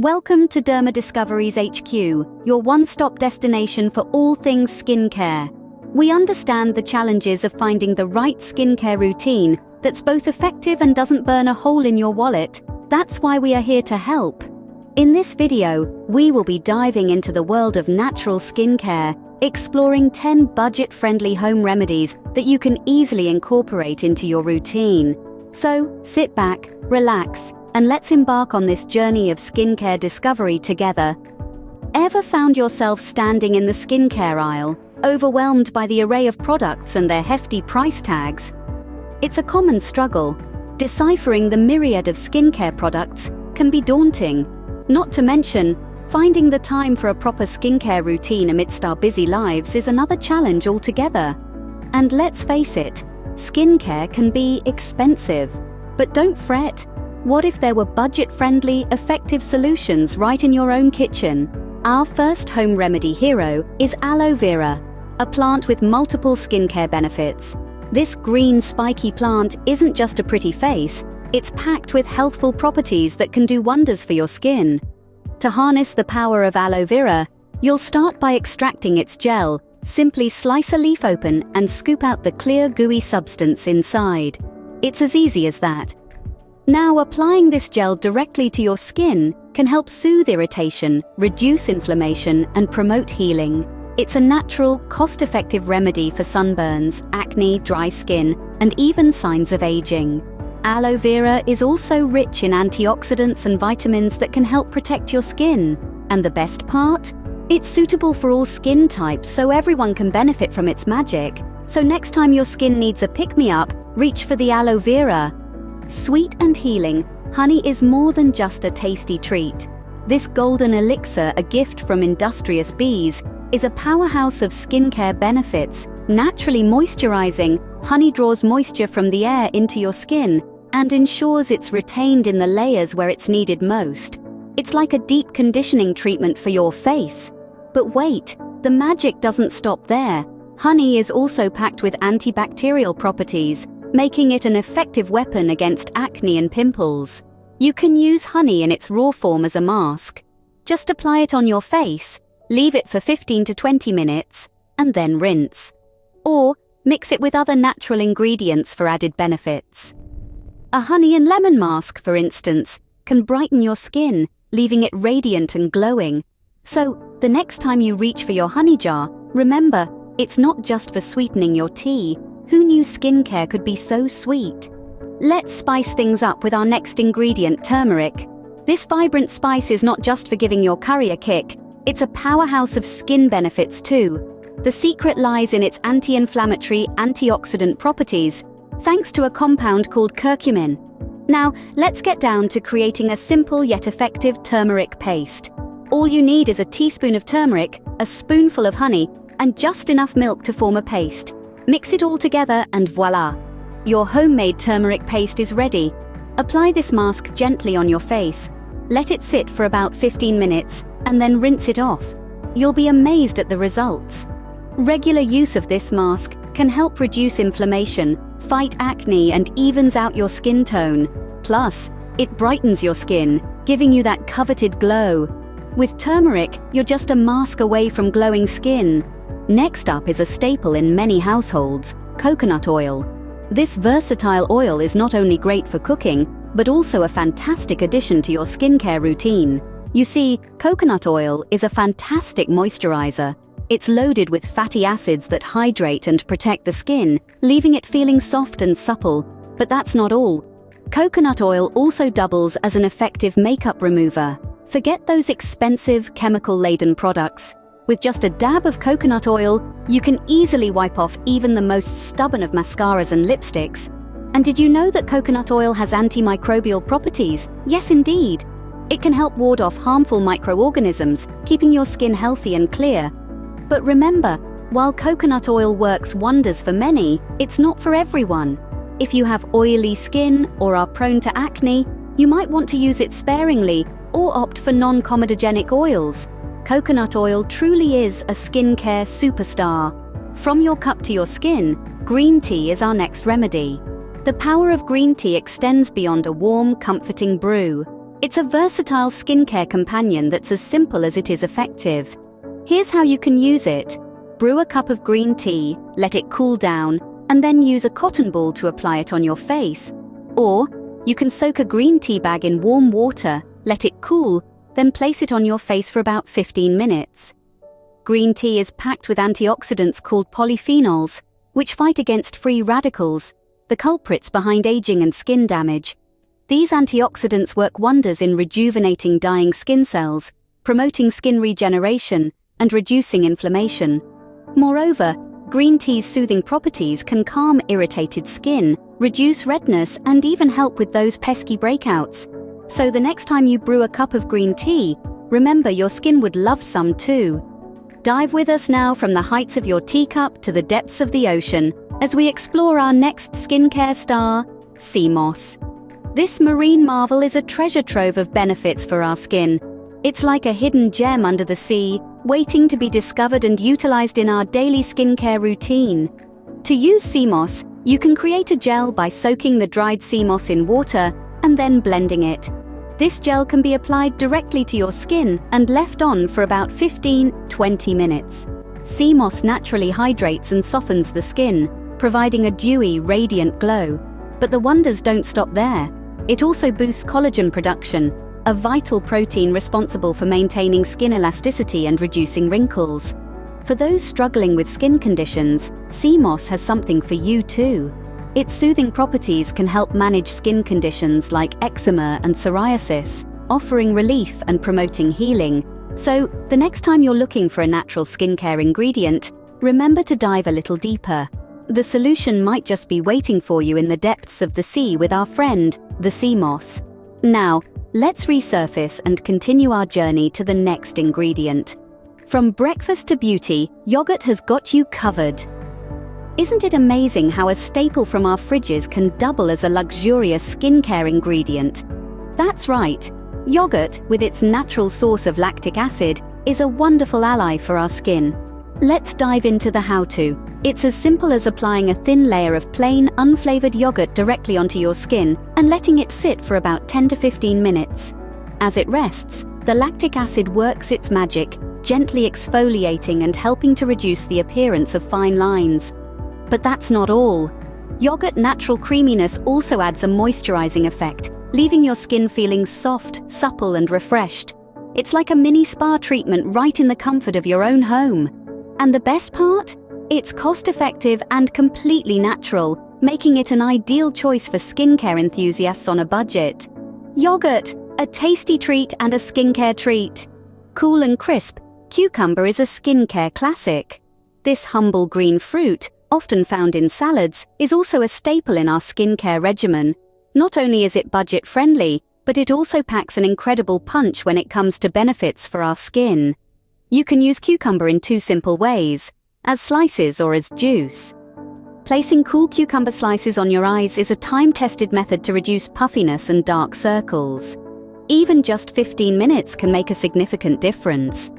Welcome to Derma Discoveries HQ, your one-stop destination for all things skincare. We understand the challenges of finding the right skincare routine that's both effective and doesn't burn a hole in your wallet. That's why we are here to help. In this video, we will be diving into the world of natural skincare, exploring 10 budget-friendly home remedies that you can easily incorporate into your routine. So, sit back, relax, and let's embark on this journey of skincare discovery together. Ever found yourself standing in the skincare aisle, overwhelmed by the array of products and their hefty price tags? It's a common struggle. Deciphering the myriad of skincare products can be daunting. Not to mention, finding the time for a proper skincare routine amidst our busy lives is another challenge altogether. And let's face it, skincare can be expensive. But don't fret. What if there were budget-friendly, effective solutions right in your own kitchen? Our first home remedy hero is aloe vera, a plant with multiple skincare benefits. This green spiky plant isn't just a pretty face, it's packed with healthful properties that can do wonders for your skin. To harness the power of aloe vera, you'll start by extracting its gel. Simply slice a leaf open and scoop out the clear, gooey substance inside. It's as easy as that. Now, applying this gel directly to your skin can help soothe irritation, reduce inflammation, and promote healing. It's a natural, cost-effective remedy for sunburns, acne, dry skin, and even signs of aging. Aloe vera is also rich in antioxidants and vitamins that can help protect your skin. And the best part? It's suitable for all skin types, so everyone can benefit from its magic. So next time your skin needs a pick-me-up, reach for the aloe vera. Sweet and healing, honey is more than just a tasty treat. This golden elixir, a gift from industrious bees, is a powerhouse of skincare benefits. Naturally moisturizing, honey draws moisture from the air into your skin and ensures it's retained in the layers where it's needed most. It's like a deep conditioning treatment for your face. But wait, the magic doesn't stop there. Honey is also packed with antibacterial properties, making it an effective weapon against acne and pimples. You can use honey in its raw form as a mask. Just apply it on your face, leave it for 15 to 20 minutes, and then rinse. Or mix it with other natural ingredients for added benefits. A honey and lemon mask, for instance, can brighten your skin, leaving it radiant and glowing. So, the next time you reach for your honey jar, remember, it's not just for sweetening your tea. Who knew skincare could be so sweet? Let's spice things up with our next ingredient, turmeric. This vibrant spice is not just for giving your curry a kick, it's a powerhouse of skin benefits too. The secret lies in its anti-inflammatory, antioxidant properties, thanks to a compound called curcumin. Now, let's get down to creating a simple yet effective turmeric paste. All you need is a teaspoon of turmeric, a spoonful of honey, and just enough milk to form a paste. Mix it all together and voila! Your homemade turmeric paste is ready. Apply this mask gently on your face. Let it sit for about 15 minutes and then rinse it off. You'll be amazed at the results. Regular use of this mask can help reduce inflammation, fight acne, and evens out your skin tone. Plus, it brightens your skin, giving you that coveted glow. With turmeric, you're just a mask away from glowing skin. Next up is a staple in many households, coconut oil. This versatile oil is not only great for cooking, but also a fantastic addition to your skincare routine. You see, coconut oil is a fantastic moisturizer. It's loaded with fatty acids that hydrate and protect the skin, leaving it feeling soft and supple. But that's not all. Coconut oil also doubles as an effective makeup remover. Forget those expensive, chemical-laden products. With just a dab of coconut oil, you can easily wipe off even the most stubborn of mascaras and lipsticks. And did you know that coconut oil has antimicrobial properties? Yes, indeed. It can help ward off harmful microorganisms, keeping your skin healthy and clear. But remember, while coconut oil works wonders for many, it's not for everyone. If you have oily skin or are prone to acne, you might want to use it sparingly or opt for non-comedogenic oils. Coconut oil truly is a skincare superstar. From your cup to your skin, green tea is our next remedy. The power of green tea extends beyond a warm, comforting brew. It's a versatile skincare companion that's as simple as it is effective. Here's how you can use it. Brew a cup of green tea, let it cool down, and then use a cotton ball to apply it on your face. Or, you can soak a green tea bag in warm water, let it cool, then place it on your face for about 15 minutes. Green tea is packed with antioxidants called polyphenols, which fight against free radicals, the culprits behind aging and skin damage. These antioxidants work wonders in rejuvenating dying skin cells, promoting skin regeneration, and reducing inflammation. Moreover, green tea's soothing properties can calm irritated skin, reduce redness, and even help with those pesky breakouts. So the next time you brew a cup of green tea, remember your skin would love some too. Dive with us now from the heights of your teacup to the depths of the ocean as we explore our next skincare star, sea moss. This marine marvel is a treasure trove of benefits for our skin. It's like a hidden gem under the sea, waiting to be discovered and utilized in our daily skincare routine. To use sea moss, you can create a gel by soaking the dried sea moss in water and then blending it. This gel can be applied directly to your skin and left on for about 15-20 minutes. Sea moss naturally hydrates and softens the skin, providing a dewy, radiant glow. But the wonders don't stop there. It also boosts collagen production, a vital protein responsible for maintaining skin elasticity and reducing wrinkles. For those struggling with skin conditions, sea moss has something for you too. Its soothing properties can help manage skin conditions like eczema and psoriasis, offering relief and promoting healing. So, the next time you're looking for a natural skincare ingredient, remember to dive a little deeper. The solution might just be waiting for you in the depths of the sea with our friend, the sea moss. Now, let's resurface and continue our journey to the next ingredient. From breakfast to beauty, yogurt has got you covered. Isn't it amazing how a staple from our fridges can double as a luxurious skincare ingredient? That's right. Yogurt, with its natural source of lactic acid, is a wonderful ally for our skin. Let's dive into the how-to. It's as simple as applying a thin layer of plain, unflavored yogurt directly onto your skin and letting it sit for about 10 to 15 minutes. As it rests, the lactic acid works its magic, gently exfoliating and helping to reduce the appearance of fine lines. But that's not all. Yogurt natural creaminess also adds a moisturizing effect, leaving your skin feeling soft, supple, and refreshed. It's like a mini spa treatment right in the comfort of your own home. And the best part? It's cost-effective and completely natural, making it an ideal choice for skincare enthusiasts on a budget. Yogurt, a tasty treat and a skincare treat. Cool and crisp, cucumber is a skincare classic. This humble green fruit, often found in salads, is also a staple in our skincare regimen. Not only is it budget-friendly, but it also packs an incredible punch when it comes to benefits for our skin. You can use cucumber in two simple ways, as slices or as juice. Placing cool cucumber slices on your eyes is a time-tested method to reduce puffiness and dark circles. Even just 15 minutes can make a significant difference.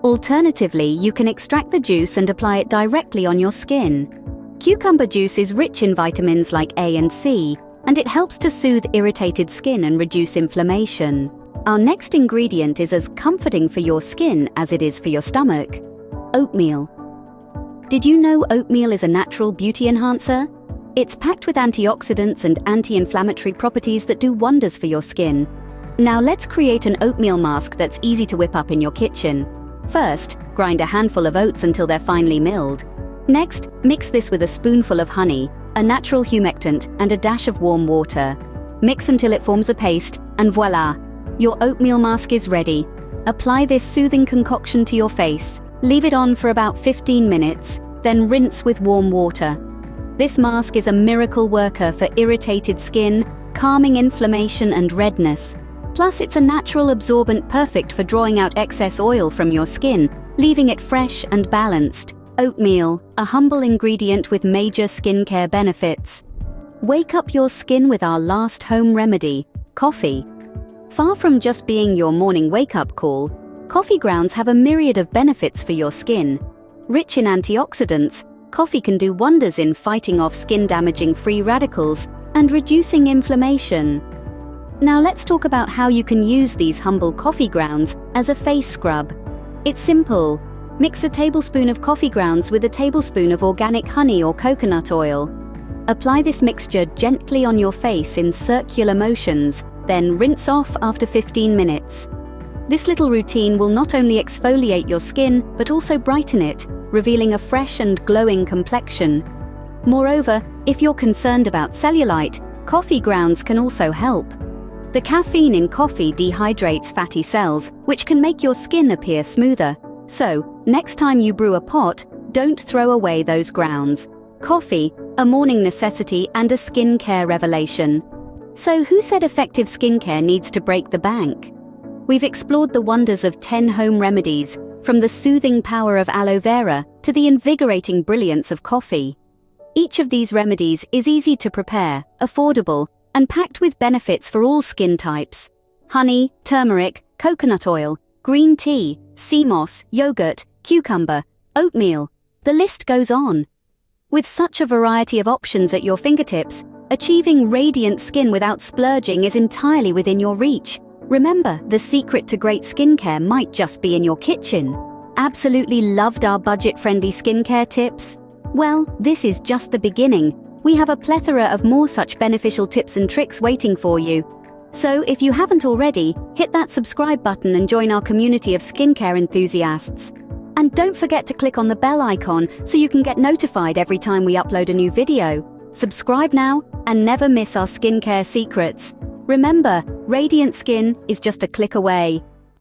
Alternatively, you can extract the juice and apply it directly on your skin. Cucumber juice is rich in vitamins like A and C, and it helps to soothe irritated skin and reduce inflammation. Our next ingredient is as comforting for your skin as it is for your stomach: oatmeal. Did you know oatmeal is a natural beauty enhancer? It's packed with antioxidants and anti-inflammatory properties that do wonders for your skin. Now let's create an oatmeal mask that's easy to whip up in your kitchen. First, grind a handful of oats until they're finely milled. Next, mix this with a spoonful of honey, a natural humectant, and a dash of warm water. Mix until it forms a paste, and voila! Your oatmeal mask is ready. Apply this soothing concoction to your face. Leave it on for about 15 minutes, then rinse with warm water. This mask is a miracle worker for irritated skin, calming inflammation and redness. Plus, it's a natural absorbent perfect for drawing out excess oil from your skin, leaving it fresh and balanced. Oatmeal, a humble ingredient with major skincare benefits. Wake up your skin with our last home remedy, coffee. Far from just being your morning wake-up call, coffee grounds have a myriad of benefits for your skin. Rich in antioxidants, coffee can do wonders in fighting off skin-damaging free radicals and reducing inflammation. Now let's talk about how you can use these humble coffee grounds as a face scrub. It's simple. Mix a tablespoon of coffee grounds with a tablespoon of organic honey or coconut oil. Apply this mixture gently on your face in circular motions, then rinse off after 15 minutes. This little routine will not only exfoliate your skin, but also brighten it, revealing a fresh and glowing complexion. Moreover, if you're concerned about cellulite, coffee grounds can also help. The caffeine in coffee dehydrates fatty cells, which can make your skin appear smoother. So, next time you brew a pot, don't throw away those grounds. Coffee, a morning necessity and a skincare revelation. So who said effective skincare needs to break the bank? We've explored the wonders of 10 home remedies, from the soothing power of aloe vera to the invigorating brilliance of coffee. Each of these remedies is easy to prepare, affordable, and packed with benefits for all skin types. Honey, turmeric, coconut oil, green tea, sea moss, yogurt, cucumber, oatmeal. The list goes on. With such a variety of options at your fingertips, achieving radiant skin without splurging is entirely within your reach. Remember, the secret to great skincare might just be in your kitchen. Absolutely loved our budget-friendly skincare tips? Well, this is just the beginning. We have a plethora of more such beneficial tips and tricks waiting for you. So if you haven't already, hit that subscribe button and join our community of skincare enthusiasts. And don't forget to click on the bell icon so you can get notified every time we upload a new video. Subscribe now and never miss our skincare secrets. Remember, radiant skin is just a click away.